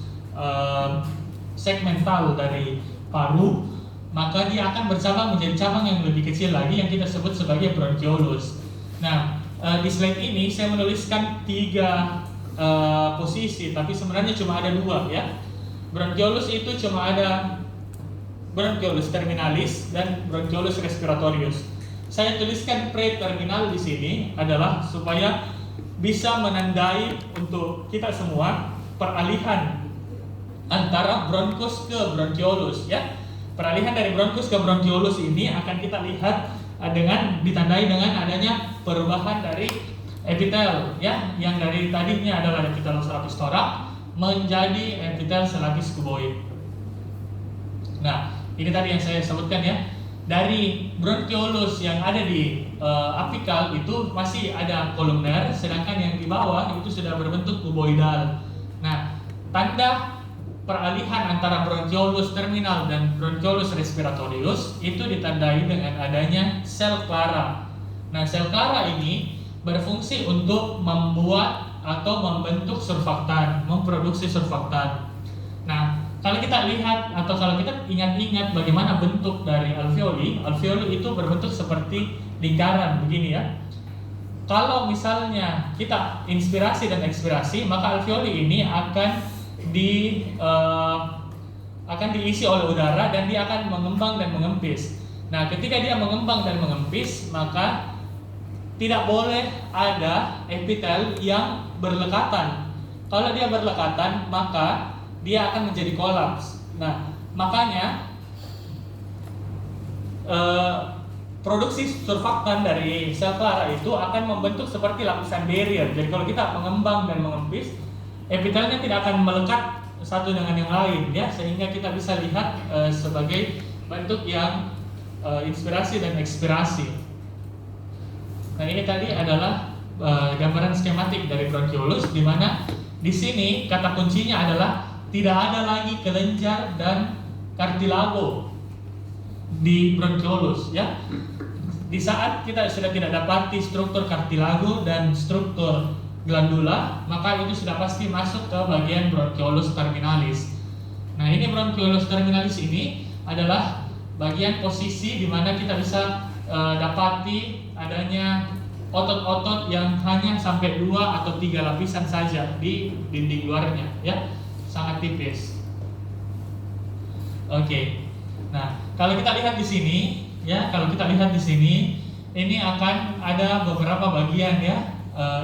segmental dari paru, maka dia akan bercabang menjadi cabang yang lebih kecil lagi yang kita sebut sebagai bronchiolus. Nah, di slide ini saya menuliskan 3 posisi, tapi sebenarnya cuma ada 2 ya. Bronchiolus itu cuma ada bronchiolus terminalis dan bronchiolus respiratorius. Saya tuliskan pre-terminal di sini adalah supaya bisa menandai untuk kita semua peralihan antara bronchus ke bronchiolus ya. Peralihan dari bronchus ke bronchiolus ini akan kita lihat dengan ditandai dengan adanya perubahan dari epitel ya, yang dari tadinya adalah epitel lapis thorax menjadi epitel lapis cuboid. Nah, ini tadi yang saya sebutkan ya. Dari bronchiolus yang ada di apikal itu masih ada kolumner, sedangkan yang di bawah itu sudah berbentuk cuboidal. Nah, tanda peralihan antara bronchiolus terminal dan bronchiolus respiratorius itu ditandai dengan adanya sel clara. Nah, sel clara ini berfungsi untuk membuat atau membentuk surfaktan, memproduksi surfaktan. Nah, kalau kita lihat atau kalau kita ingat-ingat bagaimana bentuk dari alveoli, alveoli itu berbentuk seperti lingkaran begini ya. Kalau misalnya kita inspirasi dan ekspirasi, maka alveoli ini akan diisi oleh udara dan dia akan mengembang dan mengempis. Nah, ketika dia mengembang dan mengempis, maka tidak boleh ada epitel yang berlekatan. Kalau dia berlekatan, maka dia akan menjadi kolaps. Nah, makanya produksi surfaktan dari sel clara itu akan membentuk seperti lapisan barrier. Jadi kalau kita mengembang dan mengempis, epitelnya tidak akan melekat satu dengan yang lain ya, sehingga kita bisa lihat sebagai bentuk yang inspirasi dan ekspirasi. Nah, ini tadi adalah gambaran skematik dari bronkiolus, di mana di sini kata kuncinya adalah tidak ada lagi kelenjar dan kartilago di bronkiolus, ya. Di saat kita sudah tidak dapati struktur kartilago dan struktur glandula, maka itu sudah pasti masuk ke bagian bronkiolus terminalis. Nah, ini bronkiolus terminalis ini adalah bagian posisi di mana kita bisa dapati adanya otot-otot yang hanya sampai 2 atau 3 lapisan saja di dinding luarnya, ya, sangat tipis. Oke. Nah, kalau kita lihat di sini, ya, ini akan ada beberapa bagian, ya.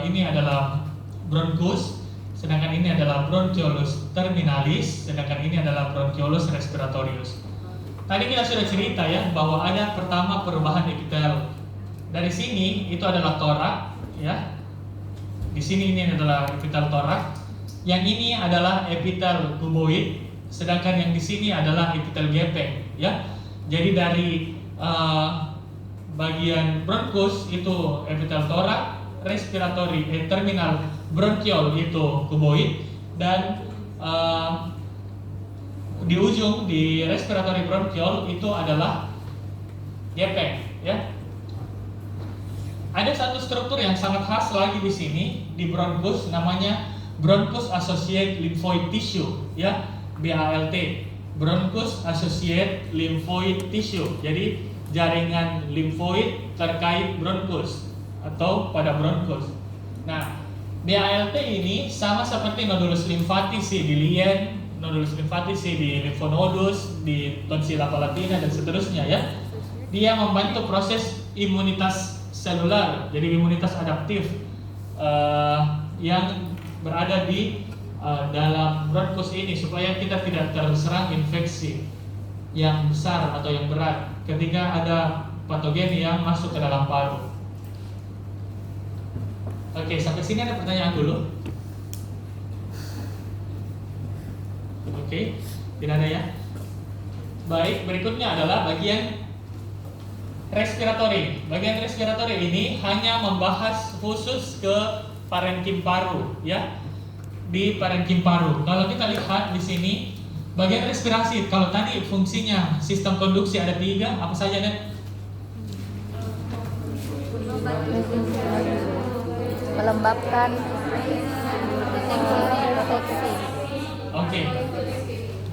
Ini adalah bronkus, sedangkan ini adalah bronkiolus terminalis, sedangkan ini adalah bronkiolus respiratorius. Tadi kita sudah cerita, ya, bahwa ada pertama perubahan epitel. Dari sini itu adalah torak, ya. Di sini ini adalah epitel torak. Yang ini adalah epitel kuboid, sedangkan yang di sini adalah epitel gepeng, ya. Jadi dari bagian bronkus itu epitel torak, respiratori terminal bronkiol itu kuboid, dan di ujung di respiratori bronkiol itu adalah gepeng, ya. Ada satu struktur yang sangat khas lagi di sini di bronkus, namanya bronchus associated lymphoid tissue, ya, BALT, bronchus associated lymphoid tissue. Jadi jaringan limfoid terkait bronkus atau pada bronkus. Nah, BALT ini sama seperti nodulus limfatis di lien, nodulus limfatis di limfonodus, di tonsilla palatina dan seterusnya, ya. Dia membantu proses imunitas selular, jadi imunitas adaptif yang berada di dalam bronkus ini, supaya kita tidak terserang infeksi yang besar atau yang berat ketika ada patogen yang masuk ke dalam paru. Oke, sampai sini ada pertanyaan dulu? Oke, tidak ada, ya. Baik, berikutnya adalah bagian respiratori. Bagian respiratori ini hanya membahas khusus ke parenkim paru, ya. Di parenkim paru. Kalau kita lihat di sini bagian respirasi, kalau tadi fungsinya sistem konduksi ada 3, apa saja, Net? Melembabkan, proteksi. Oke.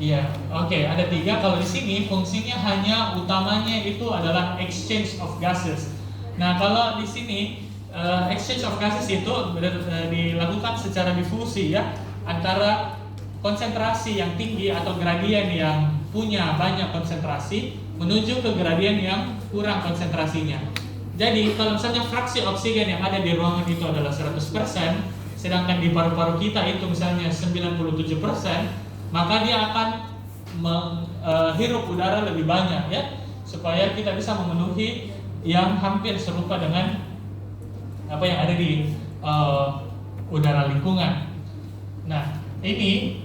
Iya, oke, ada 3. Kalau di sini fungsinya hanya utamanya itu adalah exchange of gases. Nah, kalau di sini exchange of gases itu dilakukan secara difusi, ya, antara konsentrasi yang tinggi atau gradien yang punya banyak konsentrasi menuju ke gradien yang kurang konsentrasinya. Jadi kalau misalnya fraksi oksigen yang ada di ruangan itu adalah 100%, sedangkan di paru-paru kita itu misalnya 97%, maka dia akan menghirup udara lebih banyak, ya, supaya kita bisa memenuhi yang hampir serupa dengan apa yang ada di udara lingkungan. Nah, ini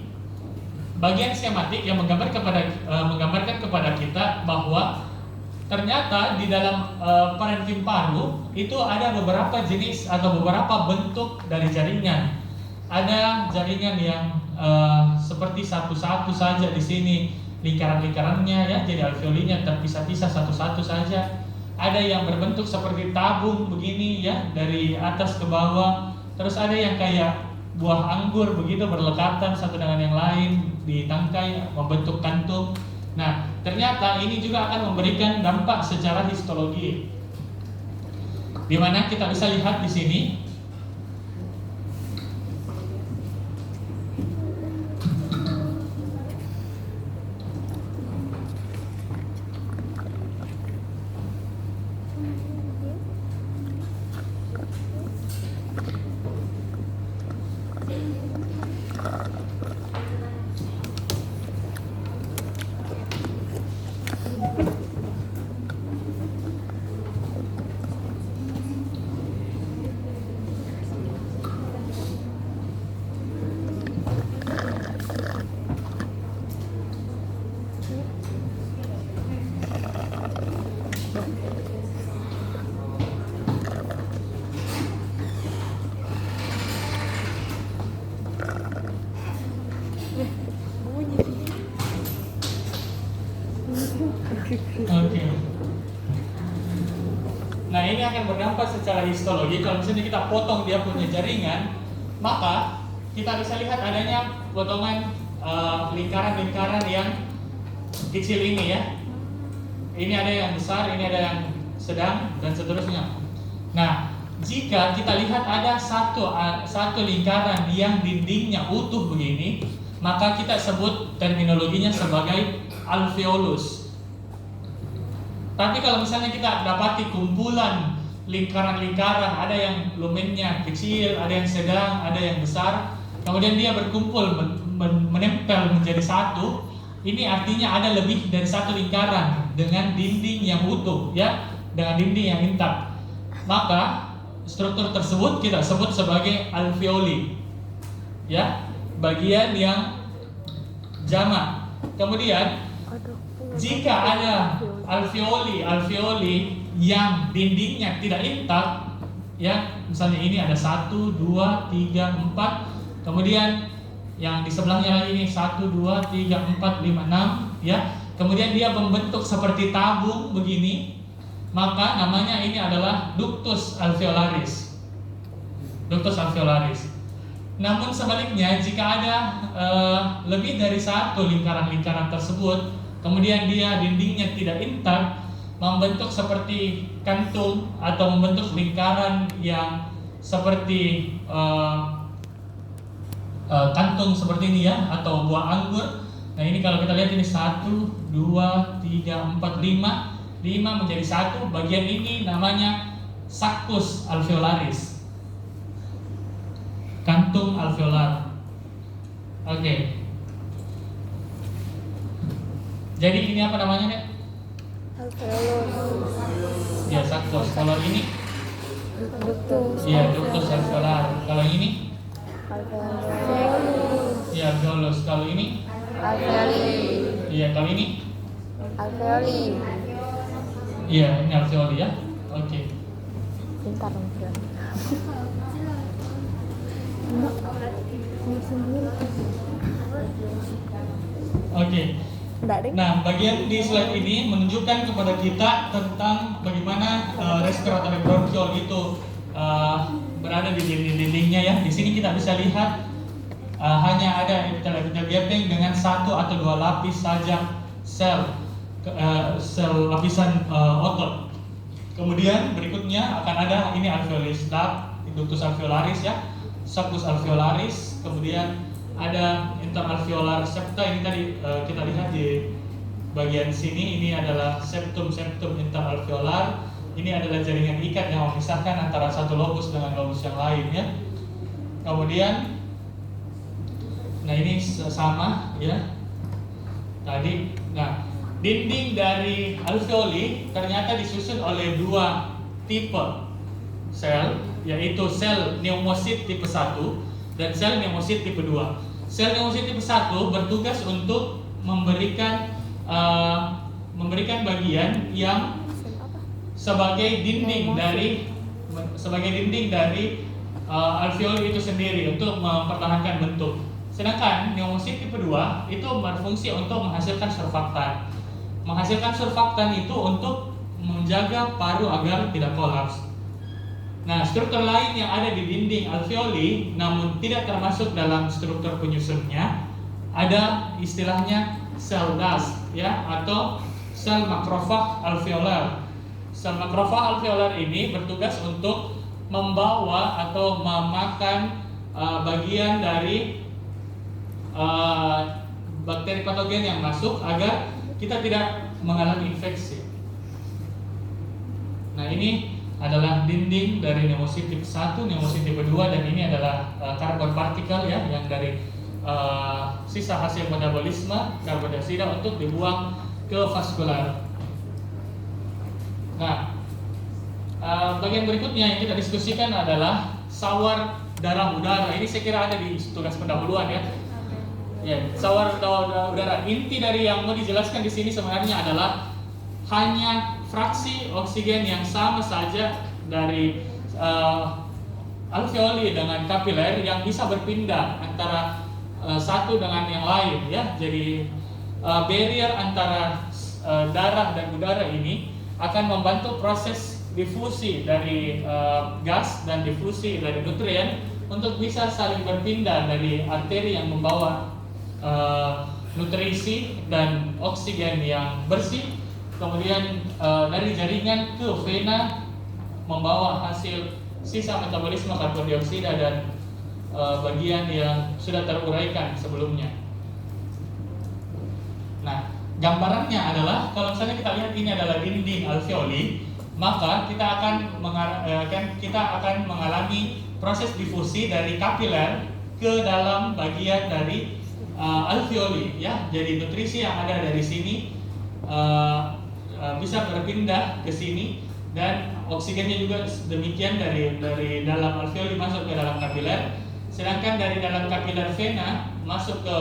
bagian skematik yang menggambarkan kepada kita bahwa ternyata di dalam parenkim paru itu ada beberapa jenis atau beberapa bentuk dari jaringan. Ada jaringan yang seperti satu-satu saja di sini lingkaran-lingkarannya, ya, jadi alveolinya terpisah-pisah satu-satu saja. Ada yang berbentuk seperti tabung begini, ya, dari atas ke bawah. Terus ada yang kayak buah anggur begitu berlekatan satu dengan yang lain di tangkai membentuk kantung. Nah, ternyata ini juga akan memberikan dampak secara histologi, di mana kita bisa lihat di sini. Oke. Nah, ini akan berdampak secara histologi. Kalau misalnya kita potong dia punya jaringan, maka kita bisa lihat adanya potongan lingkaran-lingkaran yang kecil ini ya. Ini ada yang besar, ini ada yang sedang, dan seterusnya. Nah, jika kita lihat ada satu lingkaran yang dindingnya utuh begini, maka kita sebut terminologinya sebagai alveolus. Tapi kalau misalnya kita dapati kumpulan lingkaran-lingkaran, ada yang lumennya kecil, ada yang sedang, ada yang besar, kemudian dia berkumpul menempel menjadi satu, ini artinya ada lebih dari satu lingkaran dengan dinding yang utuh, ya, dengan dinding yang intak. Maka struktur tersebut kita sebut sebagai alveoli, ya, bagian yang jamak. Kemudian jika ada alveoli yang dindingnya tidak intak, ya, misalnya ini ada 1, 2, 3, 4, kemudian yang di sebelahnya lagi ini 1, 2, 3, 4, 5, 6, ya, kemudian dia membentuk seperti tabung begini, maka namanya ini adalah ductus alveolaris. Ductus alveolaris. Namun sebaliknya, jika ada lebih dari satu lingkaran-lingkaran tersebut, kemudian dia dindingnya tidak intak, membentuk seperti kantung atau membentuk lingkaran yang seperti kantung seperti ini, ya, atau buah anggur. Nah, ini kalau kita lihat ini 1, 2, 3, 4, 5 menjadi satu. Bagian ini namanya saccus alveolaris, kantung alveolar. Oke. Jadi ini apa namanya, Nek? Alveolus. Ya, saccus. Kalau ini? Ductus. Iya, ductus alveolar. Kalau ini? Alveolus. Iya, alveolus. Kalau ini? Alveoli. Iya, kalau ini? Alveoli. Iya, ini alveoli, ya. Oke. Pintar dong. Oke. Enggak deh. Nah, bagian di slide ini menunjukkan kepada kita tentang bagaimana respiratory bronchiole itu berada di dinding-dindingnya, ya. Di sini kita bisa lihat hanya ada epitel gaping dengan 1 atau 2 lapis saja sel lapisan otot. Kemudian berikutnya akan ada ini alveolus duct, ductus alveolaris, ya, saccus alveolaris. Kemudian ada interalveolar septa, ini tadi kita lihat di bagian sini, ini adalah septum interalveolar. Ini adalah jaringan ikat yang memisahkan antara satu lobus dengan lobus yang lain, ya. Kemudian, nah ini sama, ya, tadi. Nah, dinding dari alveoli ternyata disusun oleh 2 tipe sel, yaitu sel pneumosit tipe 1 dan sel pneumosit tipe 2. Sel pneumosit tipe 1 bertugas untuk memberikan bagian yang sebagai dinding dari alveoli itu sendiri untuk mempertahankan bentuk. Sedangkan pneumosit tipe 2 itu berfungsi untuk menghasilkan surfaktan. Menghasilkan surfaktan itu untuk menjaga paru agar tidak kolaps. Nah, struktur lain yang ada di dinding alveoli namun tidak termasuk dalam struktur penyusunnya, ada istilahnya sel dust, ya, atau sel makrofag alveolar. Sel makrofag alveolar ini bertugas untuk membawa atau memakan bagian dari bakteri patogen yang masuk agar kita tidak mengalami infeksi. Nah, ini adalah dinding dari pneumosit tipe 1, pneumosit tipe 2, dan ini adalah karbon partikel, ya, yang dari sisa hasil metabolisme karbon dioksida untuk dibuang ke vaskular. Nah, bagian berikutnya yang kita diskusikan adalah sawar darah udara. Ini saya kira ada di tugas pendahuluan, ya. Ya, sawar darah udara. Inti dari yang mau dijelaskan di sini sebenarnya adalah hanya fraksi oksigen yang sama saja dari alveoli dengan kapiler yang bisa berpindah antara satu dengan yang lain, ya. Jadi barrier antara darah dan udara ini akan membantu proses difusi dari gas dan difusi dari nutrien untuk bisa saling berpindah dari arteri yang membawa nutrisi dan oksigen yang bersih, kemudian dari jaringan ke vena membawa hasil sisa metabolisme karbon dioksida dan bagian yang sudah teruraikan sebelumnya. Nah, gambarannya adalah kalau misalnya kita lihat ini adalah dinding alveoli, maka kita akan mengalami proses difusi dari kapiler ke dalam bagian dari alveoli, ya. Jadi nutrisi yang ada dari sini bisa berpindah ke sini, dan oksigennya juga demikian dari dalam alveoli masuk ke dalam kapiler, sedangkan dari dalam kapiler vena masuk ke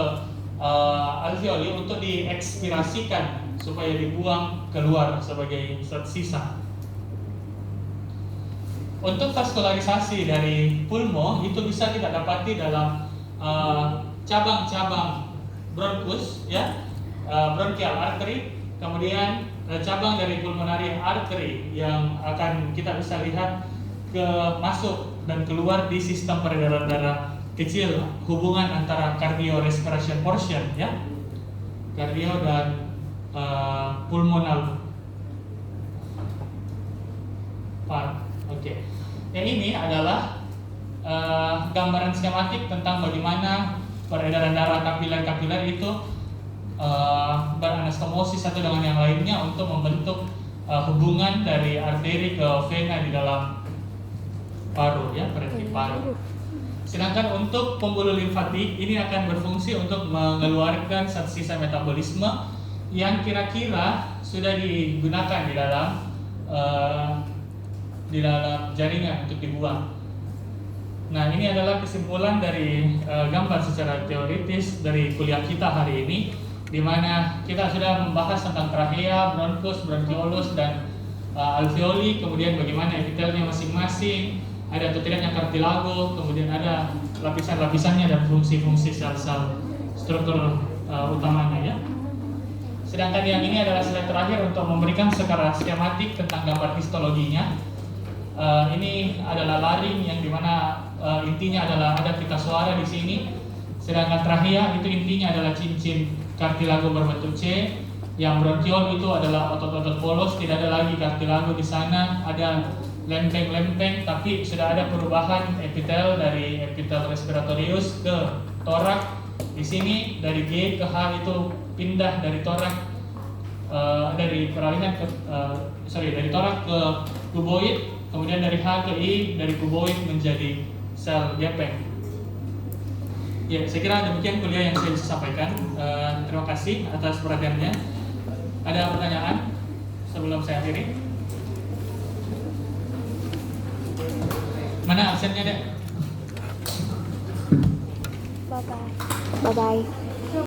alveoli untuk diekspirasikan supaya dibuang keluar sebagai zat sisa. Untuk vaskularisasi dari pulmo itu bisa kita dapati dalam cabang-cabang bronkus, ya, bronchial artery, kemudian cabang dari pulmonary artery yang akan kita bisa lihat masuk dan keluar di sistem peredaran darah kecil, hubungan antara cardio respiration portion, ya, cardio dan pulmonal part. Oke. Yang ini adalah gambaran skematik tentang bagaimana peredaran darah kapiler-kapiler itu beranastomosis satu dengan yang lainnya untuk membentuk hubungan dari arteri ke vena di dalam paru, ya, parenkim paru. Sedangkan untuk pembuluh limfatik ini akan berfungsi untuk mengeluarkan zat sisa metabolisme yang kira-kira sudah digunakan di dalam jaringan untuk dibuang. Nah, ini adalah kesimpulan dari gambar secara teoritis dari kuliah kita hari ini, di mana kita sudah membahas tentang trachea, bronkus, bronchiolus, dan alveoli, kemudian bagaimana epitelnya masing-masing, ada atau tidaknya kartilago, kemudian ada lapisan-lapisannya dan fungsi-fungsi sel-sel struktur utamanya, ya. Sedangkan yang ini adalah slide terakhir untuk memberikan secara skematik tentang gambar histologinya. Ini adalah laring yang dimana intinya adalah ada pita suara di sini. Sedangkan trachea itu intinya adalah cincin kartilago berbentuk C. Yang bronchiol itu adalah otot-otot polos, tidak ada lagi kartilago di sana. Ada lempeng-lempeng, tapi sudah ada perubahan epitel dari epitel respiratorius ke torak. Di sini dari G ke H itu pindah dari torak, dari peralihan dari torak ke kuboid, kemudian dari H ke I, dari kuboid menjadi sel gepeng. Ya, saya kira demikian kuliah yang saya bisa sampaikan. Terima kasih atas perhatiannya. Ada pertanyaan sebelum saya akhiri? Mana absennya, Dek? Bye bye. Bye bye.